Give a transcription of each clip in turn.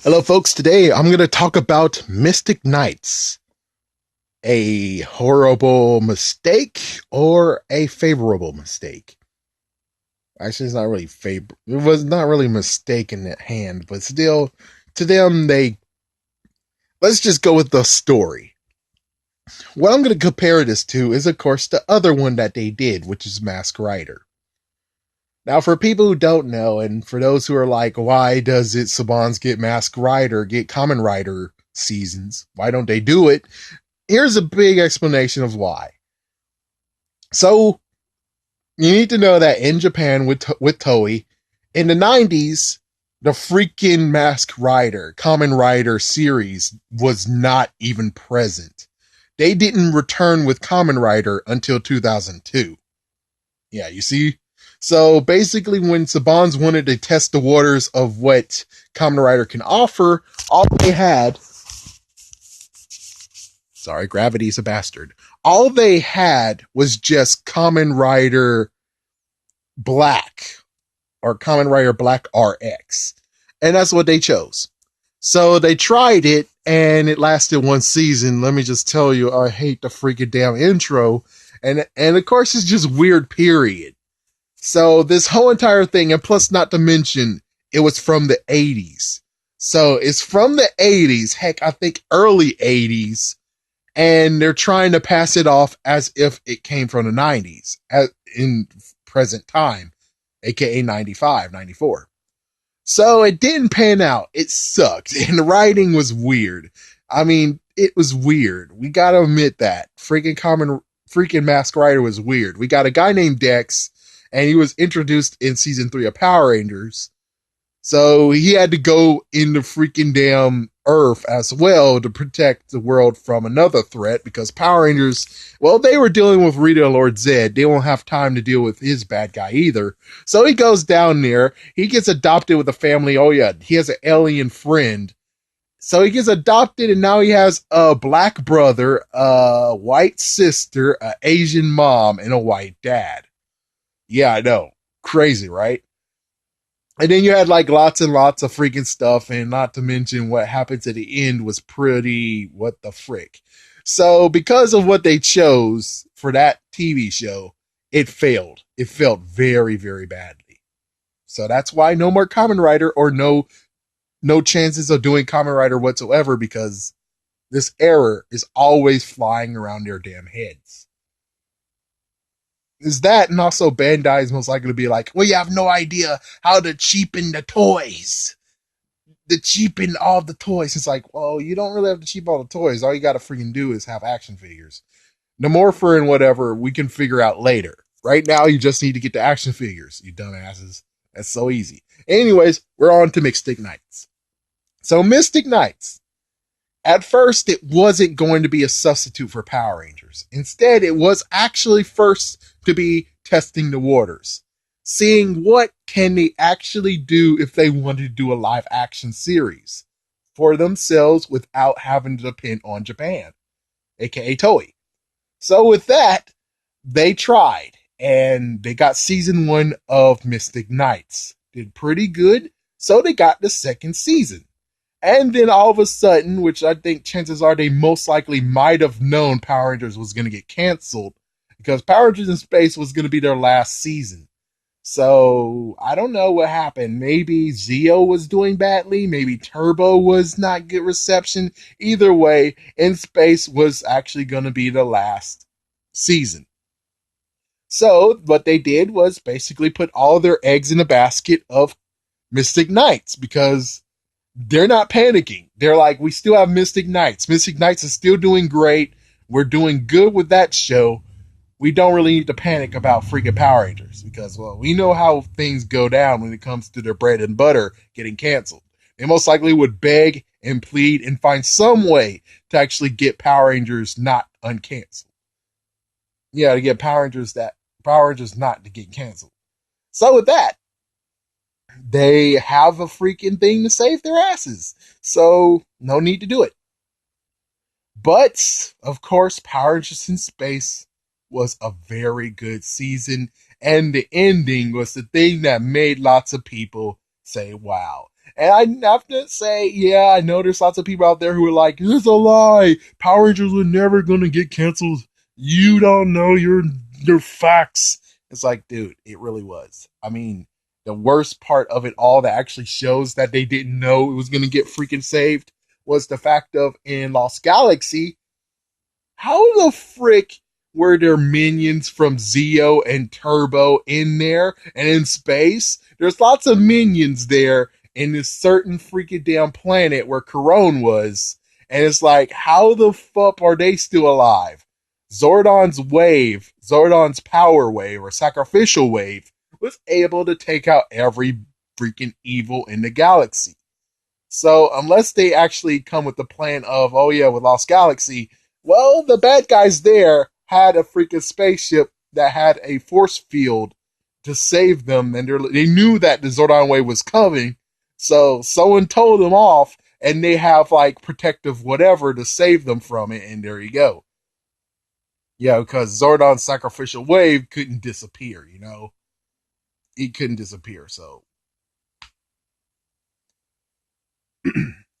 Hello, folks. Today I'm going to talk about Mystic Knights, a horrible mistake or a favorable mistake. Actually, it's not really favor. It was not really a mistake in at hand, but still, to them, they let's just go with the story. What I'm going to compare this to is, of course, the other one that they did, which is Mask Rider. Now, for people who don't know, and for those who are like, why does it Saban's get Mask Rider, get Kamen Rider seasons? Why don't they do it? Here's a big explanation of why. So you need to know that in Japan with Toei, in the 90s, the freaking Mask Rider, Kamen Rider series was not even present. They didn't return with Kamen Rider until 2002. Yeah, you see? So basically, when Saban's wanted to test the waters of what Kamen Rider can offer, all they had, sorry, gravity's a bastard. All they had was just Kamen Rider Black or Kamen Rider Black RX. And that's what they chose. So they tried it and it lasted one season. Let me just tell you, I hate the freaking damn intro. And of course it's just weird, period. So this whole entire thing, and plus not to mention, it was from the 80s. So it's from the 80s, heck, I think early 80s, and they're trying to pass it off as if it came from the 90s in present time, aka 95, 94. So it didn't pan out. It sucked, and the writing was weird. I mean, it was weird. We gotta admit that. Freaking Mask Rider was weird. We got a guy named Dex, and he was introduced in season 3 of Power Rangers. So he had to go in the freaking damn Earth as well to protect the world from another threat because Power Rangers, well, they were dealing with Rita Lord Zed. They won't have time to deal with his bad guy either. So he goes down there. He gets adopted with a family. Oh, yeah, he has an alien friend. So he gets adopted, and now he has a black brother, a white sister, an Asian mom, and a white dad. Yeah, I know. Crazy, right? And then you had like lots and lots of freaking stuff, and not to mention what happens at the end was pretty what the frick. So because of what they chose for that TV show, it failed. It felt very, very badly. So that's why no more Kamen Rider or no chances of doing Kamen Rider whatsoever because this error is always flying around their damn heads. Is that, and also Bandai is most likely to be like, well, you have no idea how to cheapen the toys. To cheapen all the toys. It's like, well, you don't really have to cheap all the toys. All you gotta freaking do is have action figures. The Morpher and whatever we can figure out later. Right now, you just need to get the action figures, you dumbasses. That's so easy. Anyways, we're on to Mystic Knights. So, Mystic Knights. At first, it wasn't going to be a substitute for Power Rangers. Instead, it was actually first to be testing the waters, seeing what can they actually do if they wanted to do a live action series for themselves without having to depend on Japan, aka Toei. So with that, they tried and they got season 1 of Mystic Knights. Did pretty good, so they got the second season. And then all of a sudden, which I think chances are they most likely might have known Power Rangers was going to get canceled because Power Rangers in Space was going to be their last season. So I don't know what happened. Maybe Zeo was doing badly. Maybe Turbo was not good reception. Either way, In Space was actually going to be the last season. So what they did was basically put all their eggs in a basket of Mystic Knights because they're not panicking. They're like, we still have Mystic Knights. Mystic Knights is still doing great. We're doing good with that show. We don't really need to panic about freaking Power Rangers because, well, we know how things go down when it comes to their bread and butter getting canceled. They most likely would beg and plead and find some way to actually get Power Rangers not uncanceled. Yeah, to get Power Rangers not to get canceled. So with that, they have a freaking thing to save their asses. So no need to do it. But of course, Power Rangers in Space was a very good season, and the ending was the thing that made lots of people say wow. And I have to say, yeah, I know there's lots of people out there who are like, "It's a lie. Power Rangers were never gonna get canceled. You don't know your facts." It's like, dude, it really was. I mean, the worst part of it all that actually shows that they didn't know it was gonna get freaking saved was the fact of in Lost Galaxy, how the frick were there minions from Zeo and Turbo in there and in space? There's lots of minions there in this certain freaking damn planet where Corone was. And it's like, how the fuck are they still alive? Zordon's power wave or sacrificial wave was able to take out every freaking evil in the galaxy. So unless they actually come with the plan of, oh yeah, with Lost Galaxy, well, the bad guys there had a freaking spaceship that had a force field to save them, and they knew that the Zordon wave was coming. So someone told them off, and they have like protective whatever to save them from it, and there you go. Yeah, because Zordon's sacrificial wave couldn't disappear, you know? It couldn't disappear, so.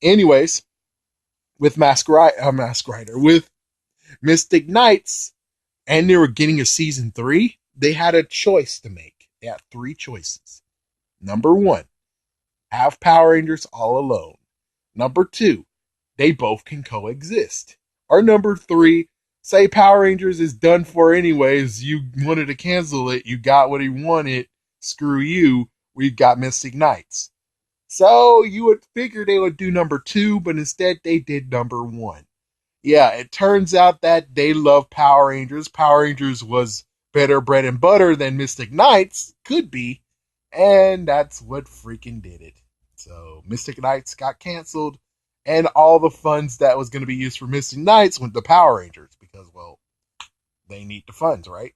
Anyways, with Mask Rider, with Mystic Knights, and they were getting a season 3, they had a choice to make. They had 3 choices. Number 1, have Power Rangers all alone. Number 2, they both can coexist. Or number 3, say Power Rangers is done for anyways. You wanted to cancel it. You got what he wanted. Screw you. We've got Mystic Knights. So you would figure they would do number 2, but instead they did number 1. Yeah, it turns out that they love Power Rangers. Power Rangers was better bread and butter than Mystic Knights could be, and that's what freaking did it. So Mystic Knights got canceled, and all the funds that was going to be used for Mystic Knights went to Power Rangers because, well, they need the funds, right?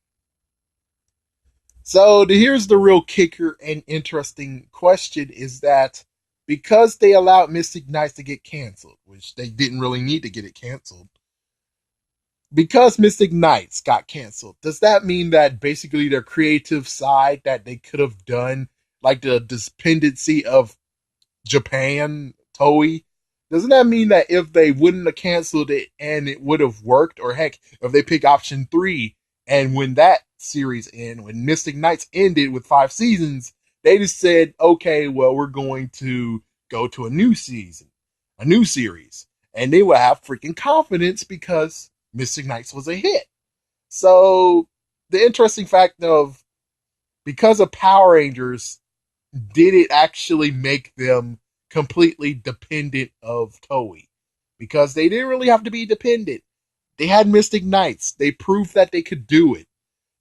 So here's the real kicker and interesting question is that because they allowed Mystic Knights to get canceled, which they didn't really need to get it canceled, because Mystic Knights got canceled, does that mean that basically their creative side that they could have done, like the dependency of Japan, Toei, doesn't that mean that if they wouldn't have canceled it and it would have worked, or heck, if they pick option 3 and when that series ended, when Mystic Knights ended with 5 seasons, they just said, okay, well, we're going to go to a new season, a new series, and they would have freaking confidence because Mystic Knights was a hit. So the interesting fact of because of Power Rangers, did it actually make them completely dependent of Toei? Because they didn't really have to be dependent. They had Mystic Knights. They proved that they could do it.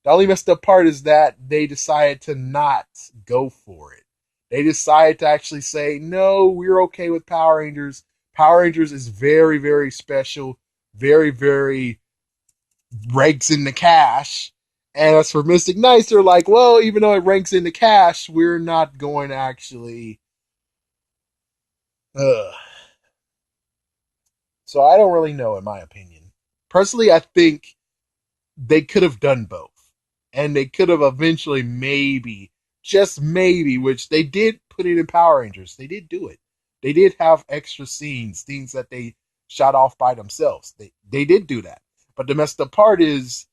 The only messed up part is that they decided to not go for it. They decided to actually say, no, we're okay with Power Rangers. Power Rangers is very, very special, very, very ranks in the cash. And as for Mystic Knights, they're like, well, even though it ranks in the cash, we're not going to actually. Ugh. So I don't really know, in my opinion. Personally, I think they could have done both. And they could have eventually, maybe, just maybe, which they did put it in Power Rangers. They did do it. They did have extra scenes that they shot off by themselves. They did do that. But the messed up part is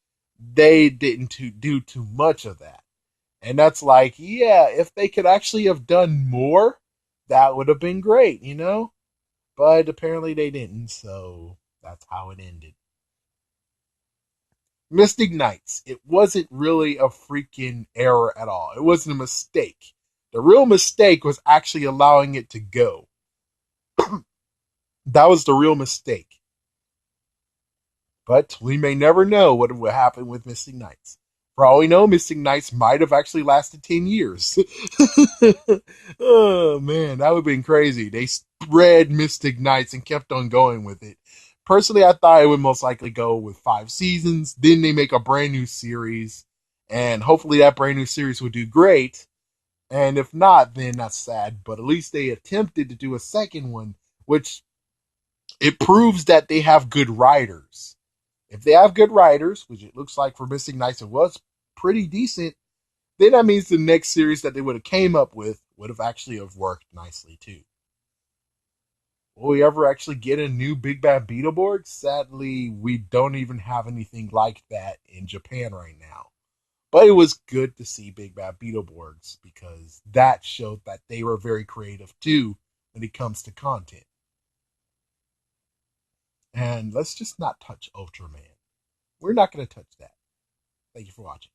they didn't do too much of that. And that's like, yeah, if they could actually have done more, that would have been great, you know? But apparently they didn't, so that's how it ended. Mystic Knights, it wasn't really a freaking error at all. It wasn't a mistake. The real mistake was actually allowing it to go. That was the real mistake. But we may never know what would happen with Mystic Knights. For all we know, Mystic Knights might have actually lasted 10 years. Oh, man, that would have been crazy. They spread Mystic Knights and kept on going with it. Personally, I thought it would most likely go with 5 seasons. Then they make a brand new series. And hopefully that brand new series would do great. And if not, then that's sad. But at least they attempted to do a second one, which it proves that they have good writers. If they have good writers, which it looks like for Missing Knights it was pretty decent, then that means the next series that they would have came up with would have actually have worked nicely too. Will we ever actually get a new Big Bad Beetleborg? Sadly, we don't even have anything like that in Japan right now. But it was good to see Big Bad Beetleborgs because that showed that they were very creative too when it comes to content. And let's just not touch Ultraman. We're not going to touch that. Thank you for watching.